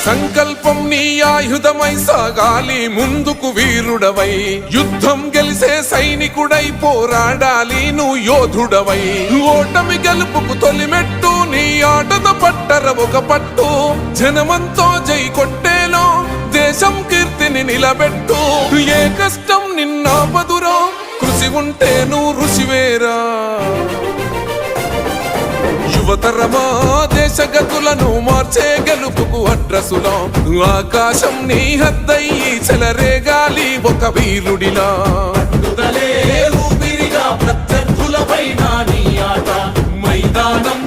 సంకల్పం నీ ఆయుధమై సాగాలి ముందుకు వీరుడవై, యుద్ధం గెలిసే సైనికుడై పోరాడాలి నువ్వు యోధుడవై. ఓటమి గెలుపుకు తొలిమెట్టు నీ ఆటద పట్టర ఒక పట్టు, జనమంతో జై కొట్టేలో దేశం కీర్తిని నిలబెట్టు. ఏ కష్టం నిన్నాపదురో కృషి ఉంటే నువ్వు ఋషివేరా. యువతరమా దేశగతులను మార్చే గెలుపుకు అడ్రసులో, ఆకాశం నీ హద్దయ్యి చెలరేగాలి ఒక వీరుడిలా. ఊపిరిగా ప్రత్యర్థులపైన నీ ఆట మైదానం